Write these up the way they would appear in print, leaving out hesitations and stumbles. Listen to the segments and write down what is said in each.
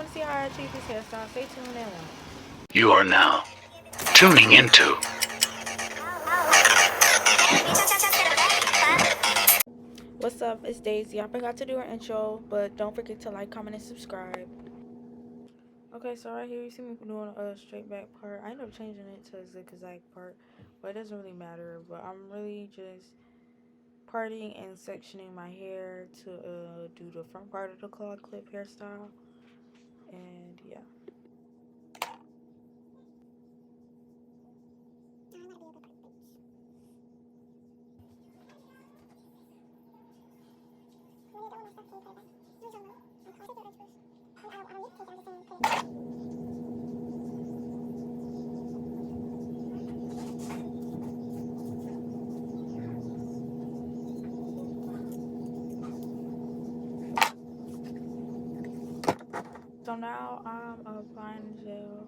want to see how I achieve this hairstyle, stay tuned and watch. You are now tuning into What's up? It's Daisy. I forgot to do an intro, but don't forget to like, comment, and subscribe. Okay, so right here you see me doing a straight back part. I ended up changing it to a zigzag part, but it doesn't really matter. But I'm really just parting and sectioning my hair to do the front part of the claw clip hairstyle, and yeah. So now I'm applying gel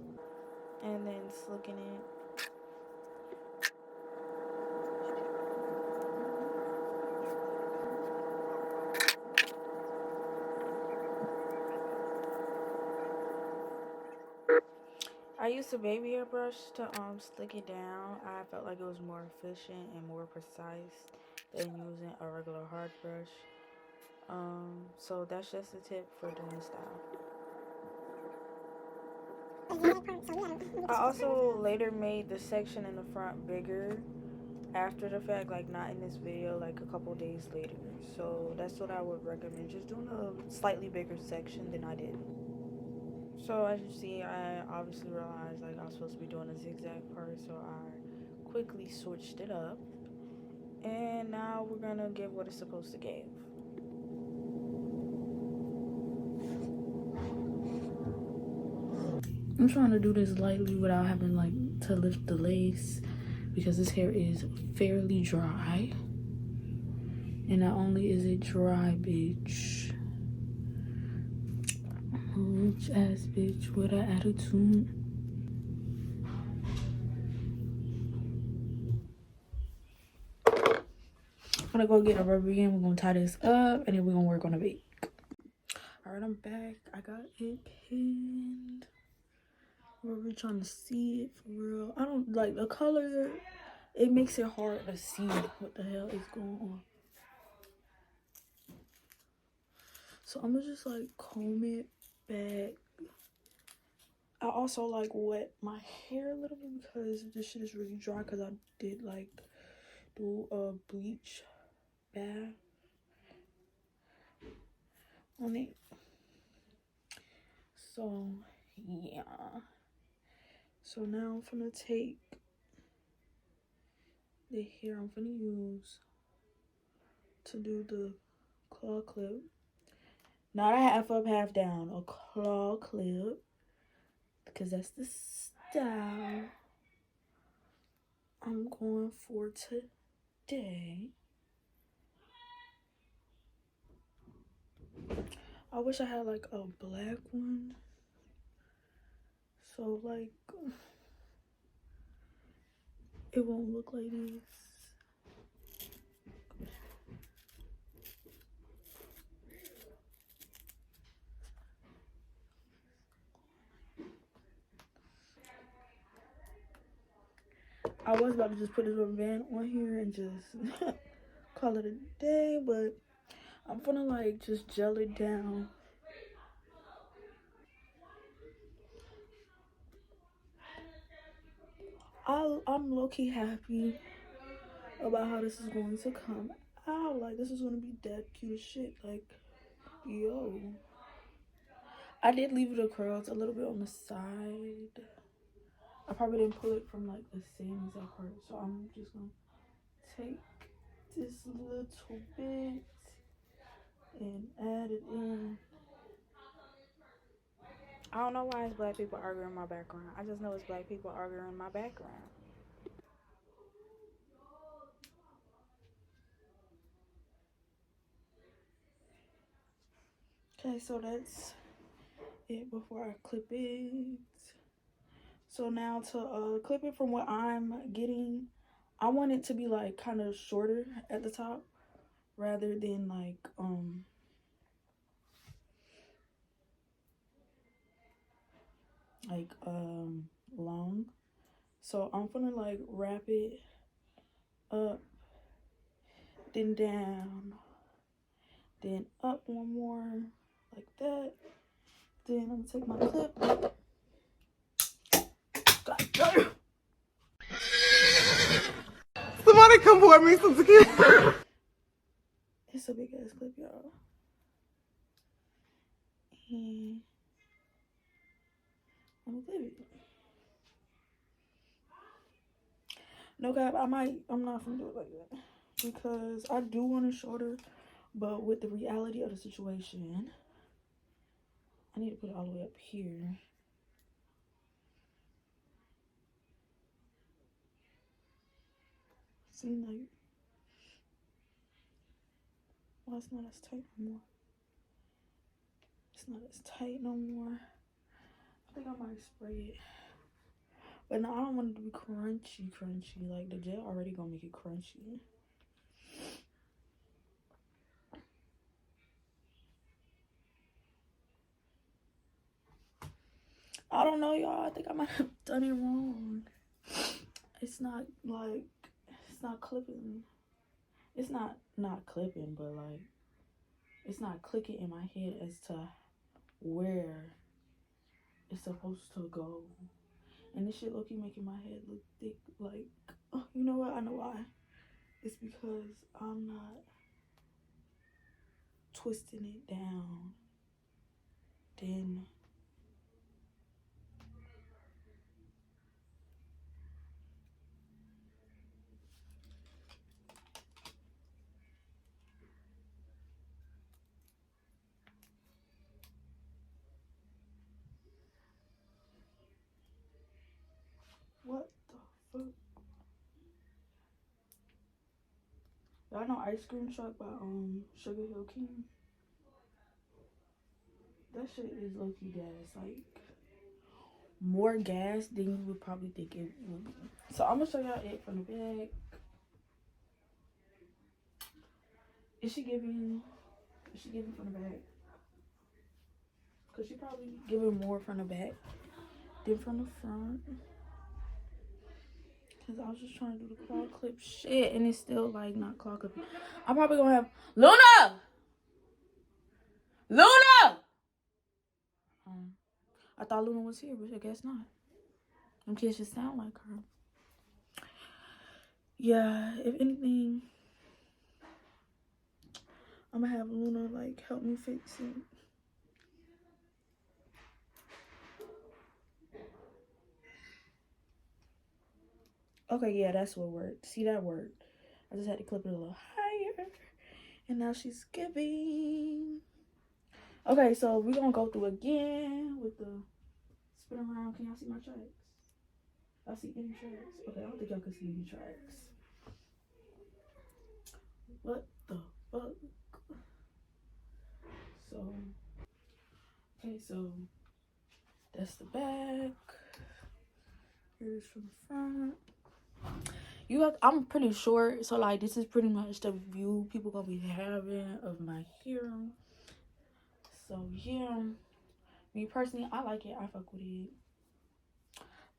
and then slicking it. I used a baby hairbrush to slick it down. I felt like it was more efficient and more precise than using a regular hard brush. So that's just a tip for doing style. I also later made the section in the front bigger after the fact, like not in this video, like a couple days later. So that's what I would recommend, just doing a slightly bigger section than I did. So as you see, I obviously realized like I was supposed to be doing a zigzag part, so I quickly switched it up. And now we're gonna give what it's supposed to give. I'm trying to do this lightly without having like to lift the lace because this hair is fairly dry. And not only is it dry, bitch. Rich ass bitch with an attitude. I'm gonna go get a rubber band. We're gonna tie this up and then we're gonna work on a bake. Alright, I'm back. I got it pinned. We're really trying to see it for real. I don't like the color. It makes it hard to see what the hell is going on. So I'm gonna just like comb it back. I also like wet my hair a little bit because this shit is really dry because I did like do a bleach bath on it. So yeah. So now I'm gonna take the hair I'm gonna use to do the claw clip. Not a half up, half down, a claw clip. Because that's the style I'm going for today. I wish I had like a black one. So like it won't look like this. I was about to just put this rubber band on here and just call it a day, but I'm gonna like just gel it down. I'm low-key happy about how this is going to come out. Like this is gonna be that cute as shit. Like, yo. I did leave it a curls a little bit on the side. I probably didn't pull it from like the same exact part, so I'm just gonna take this little bit and add it in. I don't know why it's black people arguing in my background. I just know it's black people arguing in my background. Okay, so that's it before I clip it. So now to clip it from what I'm getting, I want it to be like kind of shorter at the top rather than like like long. So I'm gonna like wrap it up, then down, then up one more like that. Then I'm gonna take my clip. God damn. Somebody come pour me some tequila. It's a big ass clip, y'all. And I'm gonna clip it. No cap, I'm not gonna do it like that. Because I do want a shorter, but with the reality of the situation, I need to put it all the way up here. See, like, well, it's not as tight no more. It's not as tight no more. I think I might spray it. But no, I don't want it to be crunchy. Like, the gel already gonna make it crunchy. I don't know, y'all. I think I might have done it wrong. It's not, like, it's not clipping. It's not clipping, but, like, it's not clicking in my head as to where it's supposed to go. And this shit low-key making my head look thick. Like, oh, you know what? I know why. It's because I'm not twisting it down. Then what the fuck? Y'all know Ice Cream Truck by Sugar Hill King? That shit is low-key gas. Like, more gas than you would probably think it would be. So I'm gonna show y'all it from the back. Is she giving from the back? Cause she probably giving more from the back than from the front. Cause I was just trying to do the claw clip shit and it's still like not claw clipping. I'm probably gonna have Luna! I thought Luna was here, but I guess not. Them kids just sound like her. Yeah, if anything, I'm gonna have Luna like help me fix it. Okay, yeah, that's what worked. See, that worked. I just had to clip it a little higher. And now she's giving. Okay, so we're gonna go through again with the spin around. Can y'all see my tracks? Y'all see any tracks? Okay, I don't think y'all can see any tracks. What the fuck? So, okay, so that's the back. Here's from the front. I'm pretty short, so like this is pretty much the view people gonna be having of my hair. So yeah, me personally, I like it. I fuck with it.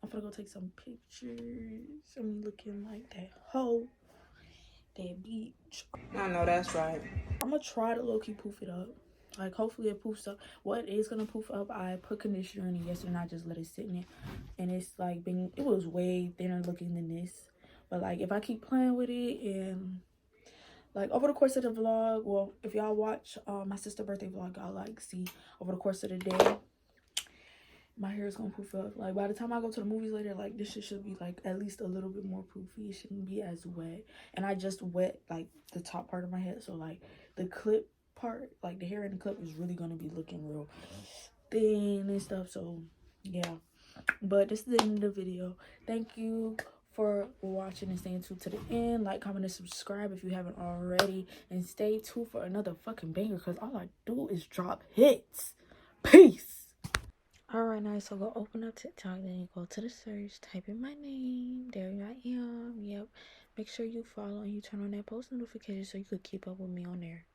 I'm gonna go take some pictures of me looking like that hoe, that beach. I know that's right. I'm gonna try to low-key poof it up. Like, hopefully it poofs up. What is gonna poof up, I put conditioner in it yesterday and I just let it sit in it. And it's like it was way thinner looking than this. But like, if I keep playing with it and like over the course of the vlog, well, if y'all watch my sister's birthday vlog, y'all like see over the course of the day, my hair is gonna poof up. Like, by the time I go to the movies later, like, this shit should be like at least a little bit more poofy. It shouldn't be as wet. And I just wet like the top part of my head, so like the clip part, like the hair in the clip is really gonna be looking real thin and stuff. So yeah, but this is the end of the video. Thank you for watching and staying tuned to the end. Like, comment, and subscribe if you haven't already, and stay tuned for another fucking banger, because all I do is drop hits. Peace. Alright, now so go open up TikTok, then you go to the search, type in my name, there I am. Yep, make sure you follow and you turn on that post notification so you could keep up with me on there.